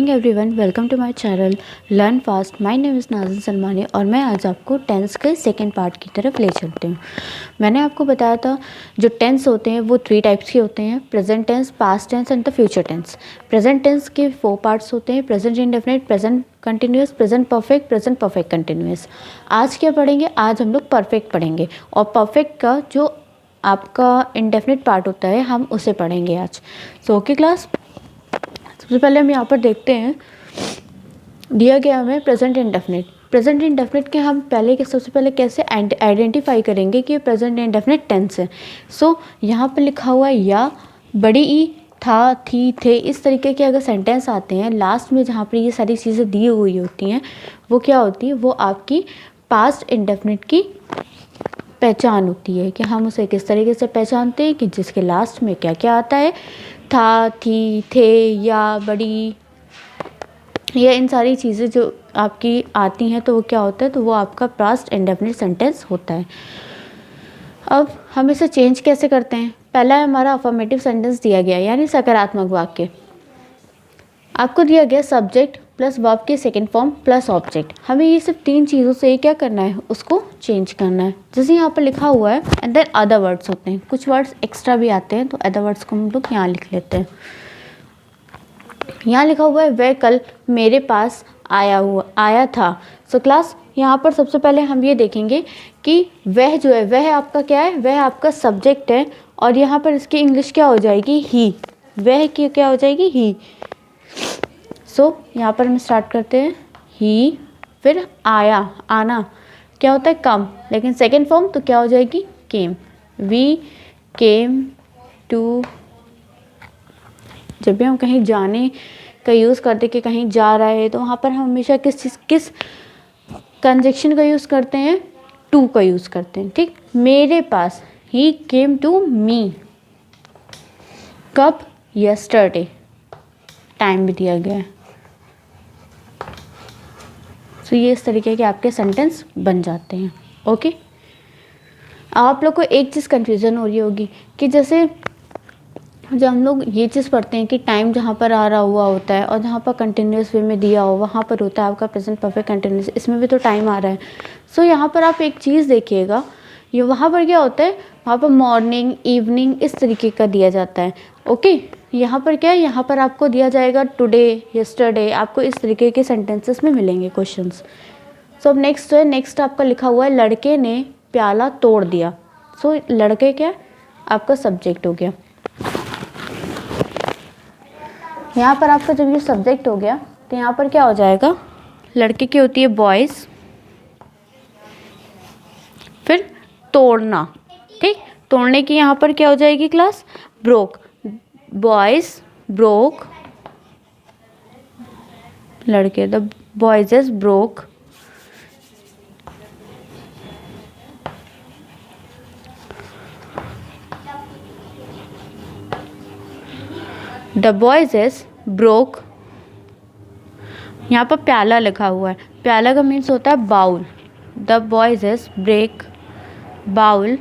Morning everyone, welcome to my channel Learn Fast. My name is Nazin Salmani और मैं आज आपको टेंस के सेकंड पार्ट की तरफ ले चलती हूँ। मैंने आपको बताया था जो टेंस होते हैं वो 3 टाइप्स के होते हैं, present tense, past tense and the future tense. Present tense के 4 पार्ट्स होते हैं, present indefinite, present continuous, present perfect continuous. आज क्या पढ़ेंगे? आज हम लोग परफेक्ट पढ़ेंगे और परफेक्ट का जो आपका इंडेफिनिट पार्ट होता है हम उसे पढ़ेंगे आज। सो ओके क्लास, सबसे पहले हम यहाँ पर देखते हैं, दिया गया हमें प्रेजेंट इंडेफिनिट। प्रेजेंट इंडेफिनिट के हम सबसे पहले कैसे आइडेंटिफाई करेंगे कि प्रेजेंट इंडेफिनिट टेंस है। सो यहाँ पर लिखा हुआ है या, बड़ी ई, था, थी, थे, इस तरीके के अगर सेंटेंस आते हैं लास्ट में जहाँ पर ये सारी चीज़ें दी हुई होती हैं वो क्या होती है, वो आपकी पास्ट इंडेफिनिट की पहचान होती है कि हम उसे किस तरीके से पहचानते हैं कि जिसके लास्ट में क्या क्या आता है, था, थी, थे, या, बड़ी, या इन सारी चीज़ें जो आपकी आती हैं तो वो क्या होता है, तो वो आपका पास्ट इंडेफिनिट सेंटेंस होता है। अब हम इसे चेंज कैसे करते हैं? पहला है हमारा अफर्मेटिव सेंटेंस दिया गया यानी सकारात्मक वाक्य। आपको दिया गया सब्जेक्ट प्लस वर्ब की सेकंड फॉर्म प्लस ऑब्जेक्ट। हमें ये सिर्फ 3 चीज़ों से क्या करना है, उसको चेंज करना है। जैसे यहाँ पर लिखा हुआ है एंड देन अदर वर्ड्स होते हैं, कुछ वर्ड्स एक्स्ट्रा भी आते हैं तो अदर वर्ड्स को हम लोग यहाँ लिख लेते हैं। यहाँ लिखा हुआ है वह कल मेरे पास आया था। सो क्लास, यहाँ पर सबसे पहले हम ये देखेंगे कि वह जो है वह आपका क्या है, वह आपका सब्जेक्ट है और यहाँ पर इसकी इंग्लिश क्या हो जाएगी, ही। वह की क्या हो जाएगी, ही। सो यहाँ पर हम स्टार्ट करते हैं, ही, फिर आया, आना क्या होता है, कम, लेकिन सेकेंड फॉर्म तो क्या हो जाएगी, केम। We came to. जब भी हम कहीं जाने का यूज़ करते कि कहीं जा रहा है तो वहाँ पर हम हमेशा किस कंजक्शन का यूज़ करते हैं, टू का यूज़ करते हैं। ठीक, मेरे पास, ही केम टू मी। कब, यस्टरडे, टाइम भी दिया गया है। तो ये इस तरीके के आपके सेंटेंस बन जाते हैं। ओके, आप लोग को एक चीज़ कन्फ्यूज़न हो रही होगी कि जैसे जब हम लोग ये चीज़ पढ़ते हैं कि टाइम जहाँ पर आ रहा हुआ होता है और जहाँ पर कंटिन्यूस वे में दिया हो वहाँ पर होता है आपका प्रेजेंट परफेक्ट कंटिन्यूस, इसमें भी तो टाइम आ रहा है। सो यहाँ पर आप एक चीज़ देखिएगा, ये वहाँ पर क्या होता है, वहाँ पर मॉर्निंग, इवनिंग इस तरीके का दिया जाता है। ओके, यहाँ पर क्या है, यहाँ पर आपको दिया जाएगा टुडे, यस्टरडे, आपको इस तरीके के सेंटेंसेस में मिलेंगे क्वेश्चंस। सो अब नेक्स्ट आपका लिखा हुआ है लड़के ने प्याला तोड़ दिया। सो लड़के क्या आपका सब्जेक्ट हो गया। यहाँ पर आपका जब ये सब्जेक्ट हो गया तो यहाँ पर क्या हो जाएगा, लड़के की होती है बॉयज़, फिर तोड़ना। ठीक, तोड़ने की यहाँ पर क्या हो जाएगी क्लास, ब्रोक। बॉयज़ ब्रोक, लड़के, the boys broke the boys broke. यहाँ पर प्याला लिखा हुआ है, प्याला का मीन्स होता है bowl. The boys break bowl.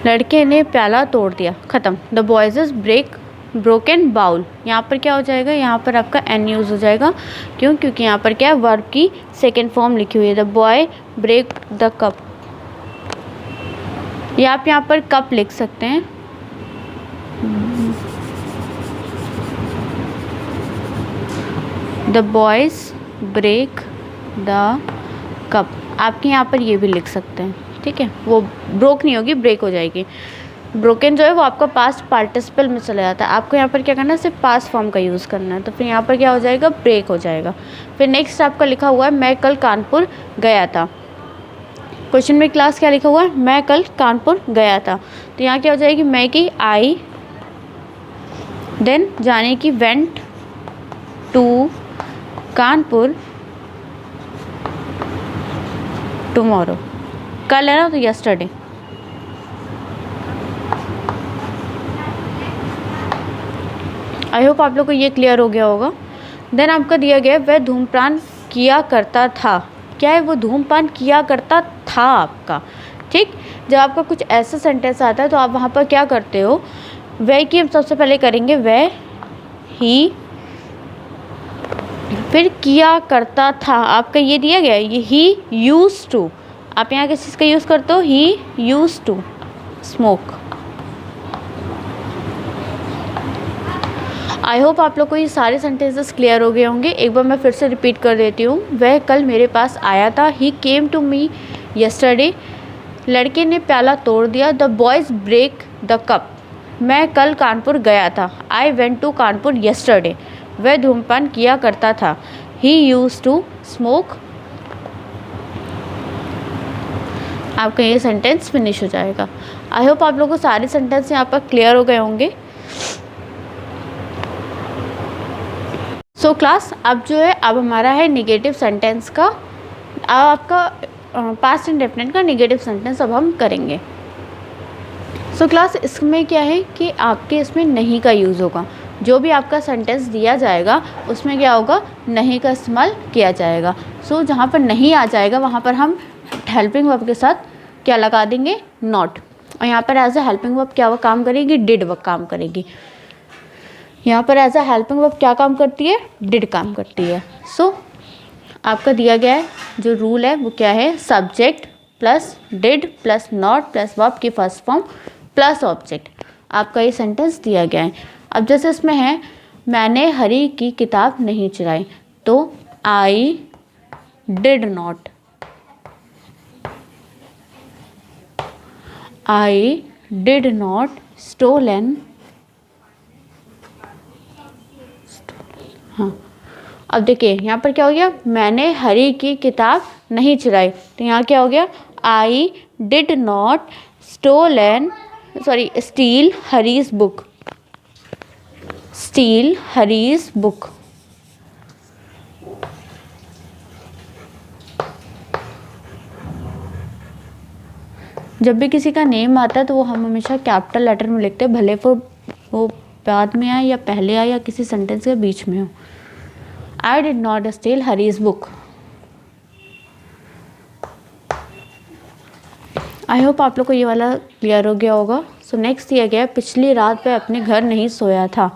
लड़के ने प्याला तोड़ दिया, ख़त्म। The boys break broken bowl. यहाँ पर क्या हो जाएगा, यहाँ पर आपका एन यूज़ हो जाएगा। क्यों? क्योंकि यहाँ पर क्या है, वर्ब की सेकेंड फॉर्म लिखी हुई है, the boy break the cup. या आप यहाँ पर कप लिख सकते हैं। The boys break the cup, आपके यहाँ पर ये भी लिख सकते हैं। ठीक है, वो ब्रोक नहीं होगी, ब्रेक हो जाएगी। ब्रोकन जो है वो आपका पास्ट पार्टिसिपल में चला जाता है। आपको यहाँ पर क्या करना है, सिर्फ पास्ट फॉर्म का यूज़ करना है, तो फिर यहाँ पर क्या हो जाएगा, ब्रेक हो जाएगा। फिर नेक्स्ट आपका लिखा हुआ है मैं कल कानपुर गया था। क्वेश्चन में क्लास क्या लिखा हुआ है, मैं कल कानपुर गया था। तो यहाँ क्या हो जाएगी, मैं की आई, देन जाने की वेंट टू कानपुर टुमारो। कल है ना तो यस्टरडे। आई होप आप लोग को ये क्लियर हो गया होगा। देन आपका दिया गया वह धूम्रपान किया करता था। क्या है, वो धूम्रपान किया करता था आपका। ठीक, जब आपका कुछ ऐसा सेंटेंस आता है तो आप वहाँ पर क्या करते हो वह की हम सबसे पहले करेंगे वह, ही, फिर किया करता था, आपका ये दिया गया है, ये ही यूज टू, आप यहाँ किस चीज़ का यूज़ करते हो, he use to smoke. I hope आप लोग को ये सारे सेंटेंसेस क्लियर हो गए होंगे। एक बार मैं फिर से रिपीट कर देती हूँ। वह कल मेरे पास आया था, ही केम टू मी यस्टरडे, लड़के ने प्याला तोड़ दिया, the boys break the cup, मैं कल कानपुर गया था, I went to Kanpur yesterday, वह धूम्रपान किया करता था, ही यूज टू स्मोक। आपका ये सेंटेंस फिनिश हो जाएगा। आई होप आप लोगों को सारे सेंटेंस यहाँ पर क्लियर हो गए होंगे। सो क्लास अब जो है, अब हमारा है निगेटिव सेंटेंस का, अब आपका पास्ट इंडेफिनिट का निगेटिव सेंटेंस अब हम करेंगे। सो क्लास इसमें क्या है कि आपके इसमें नहीं का यूज़ होगा, जो भी आपका सेंटेंस दिया जाएगा उसमें क्या होगा, नहीं का इस्तेमाल किया जाएगा। सो जहाँ पर नहीं आ जाएगा वहाँ पर हम हेल्पिंग वर्ब के साथ क्या लगा देंगे, नॉट। और यहाँ पर एज अ हेल्पिंग वर्ब क्या वो काम करेगी, डिड वर्ब काम करेगी। यहाँ पर एज अ हेल्पिंग वर्ब क्या काम करती है, डिड काम करती है। सो आपका दिया गया है जो रूल है वो क्या है, subject plus did plus not plus verb की फर्स्ट फॉर्म प्लस ऑब्जेक्ट, आपका ये सेंटेंस दिया गया है। अब जैसे इसमें है, मैंने हरी की किताब नहीं चुराई, तो I did not, I did not stolen, हाँ। अब देखिए यहाँ पर क्या हो गया, मैंने हरी की किताब नहीं चुराई, तो यहाँ क्या हो गया, I did not steal Harry's book, steal Harry's book. जब भी किसी का नेम आता है तो वो हम हमेशा कैपिटल लेटर में लिखते हैं, भले वो बाद में आए या पहले आए या किसी सेंटेंस के बीच में हो। I did not steal Harry's book. I hope आप लोग को ये वाला क्लियर हो गया होगा। सो नेक्स्ट दिया गया, पिछली रात वह अपने घर नहीं सोया था।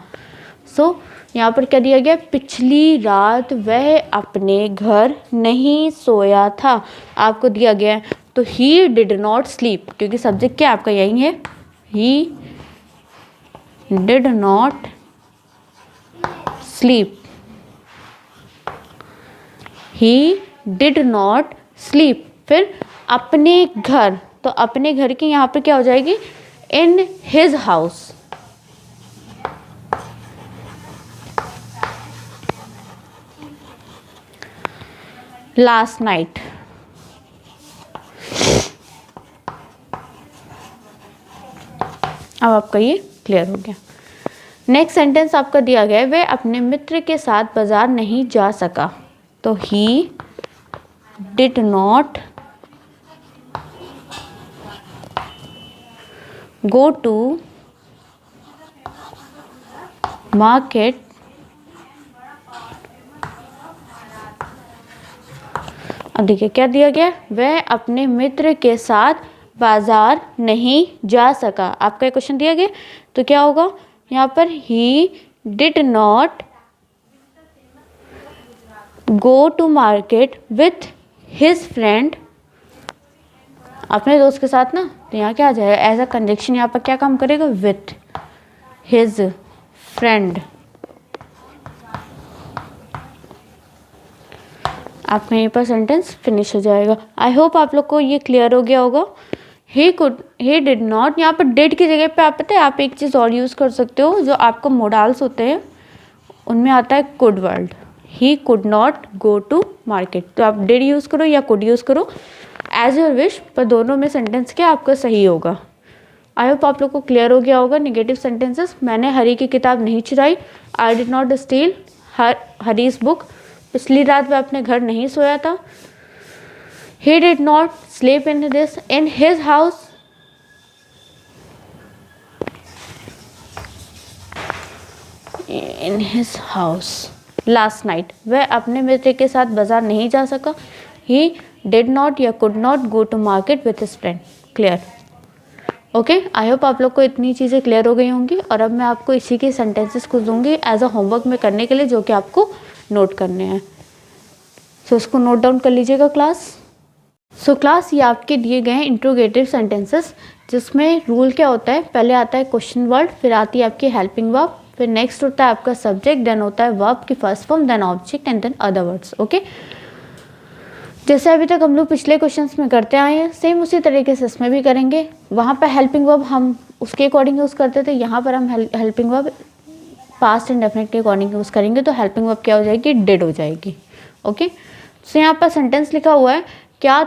सो यहाँ पर क्या दिया गया, पिछली रात वह अपने घर नहीं सोया था, आपको दिया गया है। तो ही डिड नॉट स्लीप, क्योंकि सब्जेक्ट क्या आपका यही है, ही did not sleep, he did not sleep. फिर अपने घर, तो अपने घर की यहाँ पर क्या हो जाएगी, in his house. Last night, अब आपका ये क्लियर हो गया। नेक्स्ट सेंटेंस आपका दिया गया है, वह अपने मित्र के साथ बाजार नहीं जा सका, तो he did not go to market अब देखिए क्या दिया गया, वह अपने मित्र के साथ बाजार नहीं जा सका। आपका एक क्वेश्चन दिया गया, तो क्या होगा यहाँ पर, he did not go to market with his friend, अपने दोस्त के साथ ना, तो यहाँ क्या आ जाएगा, एज अ कंजक्शन यहाँ पर क्या काम करेगा, विथ हिज फ्रेंड। आपका यहीं पर सेंटेंस फिनिश हो जाएगा। आई होप आप लोग को ये क्लियर हो गया होगा। ही डिड नॉट, यहाँ पर डिड की जगह पे आप पता है आप एक चीज़ और यूज़ कर सकते हो, जो आपको मोडाल्स होते हैं उनमें आता है could word. He could not go to market, तो आप डिड यूज़ करो या कुड यूज़ करो, एज योर विश, पर दोनों में सेंटेंस क्या आपका सही होगा। आई होप आप लोग को क्लियर हो गया होगा। निगेटिव सेंटेंसेस, मैंने हरी की किताब नहीं चुराई, I did not steal Harry's book, पिछली रात वह अपने घर नहीं सोया था, he did not sleep in his house, last night, वह अपने मित्र के साथ बाजार नहीं जा सका, he did not या could not go to market with his friend। Clear. Okay, I hope आप लोग को इतनी चीज़ें क्लियर हो गई होंगी। और अब मैं आपको इसी के सेंटेंसेस को दूंगी एज अ होमवर्क में करने के लिए, जो कि आपको नोट करने हैं। सो इसको नोट डाउन कर लीजिएगा क्लास। सो क्लास, ये आपके दिए गए हैं इंट्रोगेटिव सेंटेंसेस, जिसमें रूल क्या होता है, पहले आता है क्वेश्चन वर्ड, फिर आती है आपकी हेल्पिंग वर्ब, फिर नेक्स्ट होता है आपका सब्जेक्ट, देन होता है वर्ब की first form, then object and then other words. Okay, जैसे अभी तक हम लोग पिछले क्वेश्चंस में करते आए हैं, सेम उसी तरीके से इसमें भी करेंगे। वहाँ पर हेल्पिंग वर्ब हम उसके अकॉर्डिंग यूज़ करते थे, यहाँ पर हम हेल्पिंग वर्ब पास्ट इंडेफिनिट के अकॉर्डिंग यूज़ करेंगे। तो हेल्पिंग वर्ब क्या हो जाएगी, डिड हो जाएगी। ओके, तो यहाँ पर सेंटेंस लिखा हुआ है, क्या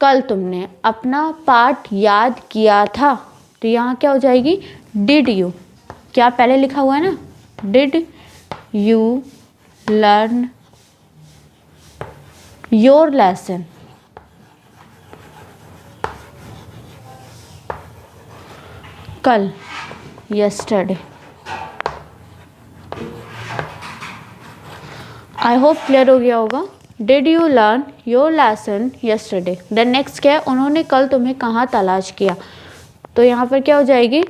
कल तुमने अपना पाठ याद किया था। तो यहाँ क्या हो जाएगी, डिड यू। क्या पहले लिखा हुआ है ना, did you learn your lesson. कल, yesterday। आई होप क्लियर हो गया होगा। Did you learn your lesson yesterday। Then next क्या है, उन्होंने कल तुम्हें कहाँ तलाश किया। तो यहाँ पर क्या हो जाएगी,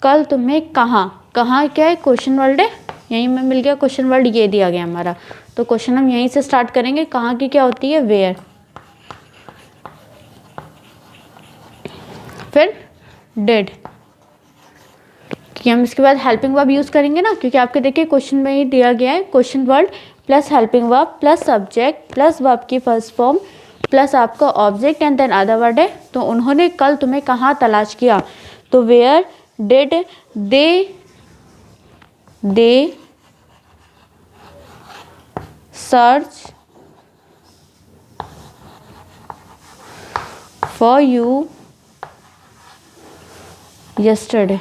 कल तुम्हें कहाँ, कहाँ क्या है, क्वेश्चन वर्ड है, यहीं में मिल गया क्वेश्चन वर्ड, ये दिया गया हमारा। तो क्वेश्चन हम यहीं से स्टार्ट करेंगे। कहाँ की क्या होती है, वेयर, फिर डिड, क्योंकि हम इसके बाद हेल्पिंग वर्ब यूज़ करेंगे ना, क्योंकि आपके देखिए क्वेश्चन में ही दिया गया है question word plus helping verb plus subject plus verb की फर्स्ट फॉर्म प्लस आपका object and then other word है। तो उन्होंने कल तुम्हें कहाँ तलाश किया, तो where did they search for you yesterday।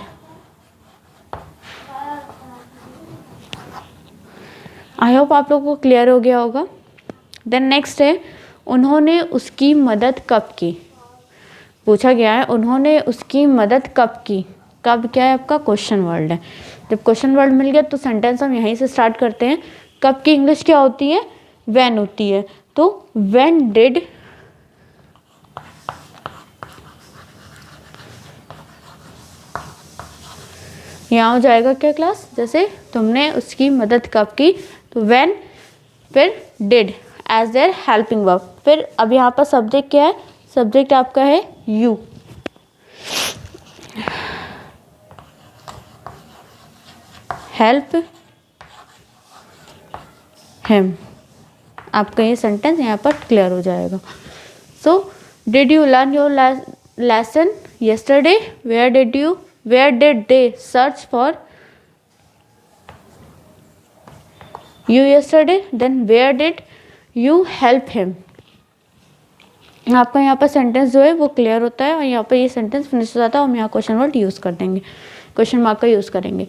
I hope आप लोगों को क्लियर हो गया होगा। देन नेक्स्ट है, उन्होंने उसकी मदद कब की। पूछा गया है उन्होंने उसकी मदद कब की। कब क्या है आपका क्वेश्चन वर्ड है। जब क्वेश्चन वर्ड मिल गया तो सेंटेंस हम यहीं से स्टार्ट करते हैं। कब की इंग्लिश क्या होती है, व्हेन होती है। तो व्हेन डिड यहाँ हो जाएगा क्या क्लास, जैसे तुमने उसकी मदद कब की, तो व्हेन, फिर did as their helping verb. फिर अब यहाँ पर सब्जेक्ट क्या है, सब्जेक्ट आपका है यू। Help him. आपका ये सेंटेंस यहाँ पर क्लियर हो जाएगा। So did you learn your lesson yesterday, where did they search for you yesterday, then where did you help him। आपका यहाँ पर सेंटेंस जो है वो क्लियर होता है और यहाँ पर ये सेंटेंस फिनिश हो जाता है। हम यहाँ क्वेश्चन वर्ड यूज़ कर देंगे, क्वेश्चन मार्क का यूज़ करेंगे।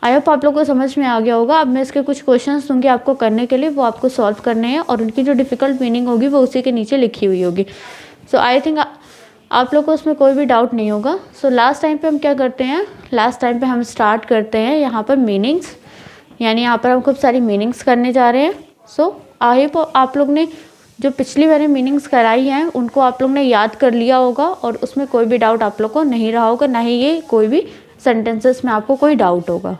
आई होप आप लोगों को समझ में आ गया होगा। अब मैं इसके कुछ क्वेश्चंस दूंगी आपको करने के लिए, वो आपको सॉल्व करने हैं और उनकी जो डिफ़िकल्ट मीनिंग होगी वो उसी के नीचे लिखी हुई होगी। सो आई थिंक आप लोग को उसमें कोई भी डाउट नहीं होगा। सो लास्ट टाइम पे हम क्या करते हैं, लास्ट टाइम पे हम स्टार्ट करते हैं यहाँ पर मीनिंग्स, यानी यहाँ पर हम खूब सारी मीनिंग्स करने जा रहे हैं। सो आई होप आप लोग ने जो पिछली मैंने मीनिंग्स कराई हैं उनको आप लोग ने याद कर लिया होगा और उसमें कोई भी डाउट आप लोग को नहीं रहा होगा, ना ही ये कोई भी सेंटेंसेस में आपको कोई डाउट होगा।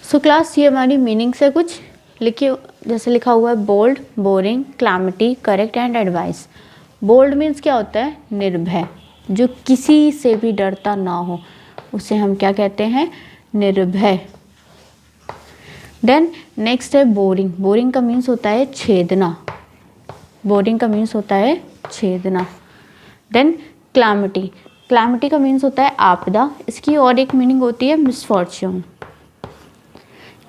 सो क्लास, ये हमारी मीनिंग्स है कुछ लिखिए। जैसे लिखा हुआ है bold, boring, calamity, correct and advice. Bold means क्या होता है, निर्भय, जो किसी से भी डरता ना हो, उसे हम क्या कहते हैं, निर्भय। देन नेक्स्ट है बोरिंग। बोरिंग का मीन्स होता है छेदना, बोरिंग का मीन्स होता है छेदना। देन क्लैमिटी, क्लैमिटी का मीन्स होता है आपदा, इसकी और एक मीनिंग होती है मिसफॉर्च्यून।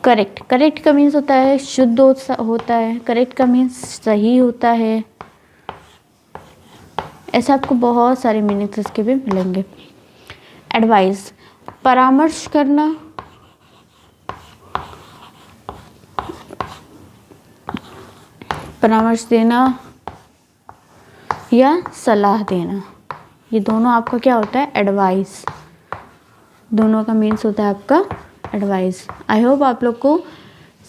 करेक्ट, करेक्ट का मीन्स होता है शुद्ध होता है, करेक्ट का मीन्स सही होता है। ऐसे आपको बहुत सारे मीनिंग्स इसके भी मिलेंगे। एडवाइस, परामर्श करना, परामर्श देना या सलाह देना, ये दोनों आपका क्या होता है, एडवाइस। दोनों का मीन्स होता है आपका एडवाइस। आई होप आप लोग को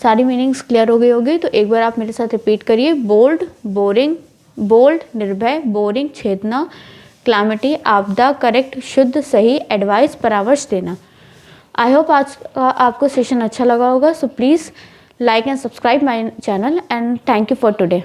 सारी मीनिंग्स क्लियर हो गई होगी। तो एक बार आप मेरे साथ रिपीट करिए, बोल्ड, बोरिंग, बोल्ड निर्भय, बोरिंग छेदना, क्लैमिटी, आपदा, करेक्ट, शुद्ध, सही, एडवाइस, परामर्श देना। आई होप आज का आपको सेशन अच्छा लगा होगा। So please like and subscribe my channel and thank you for today.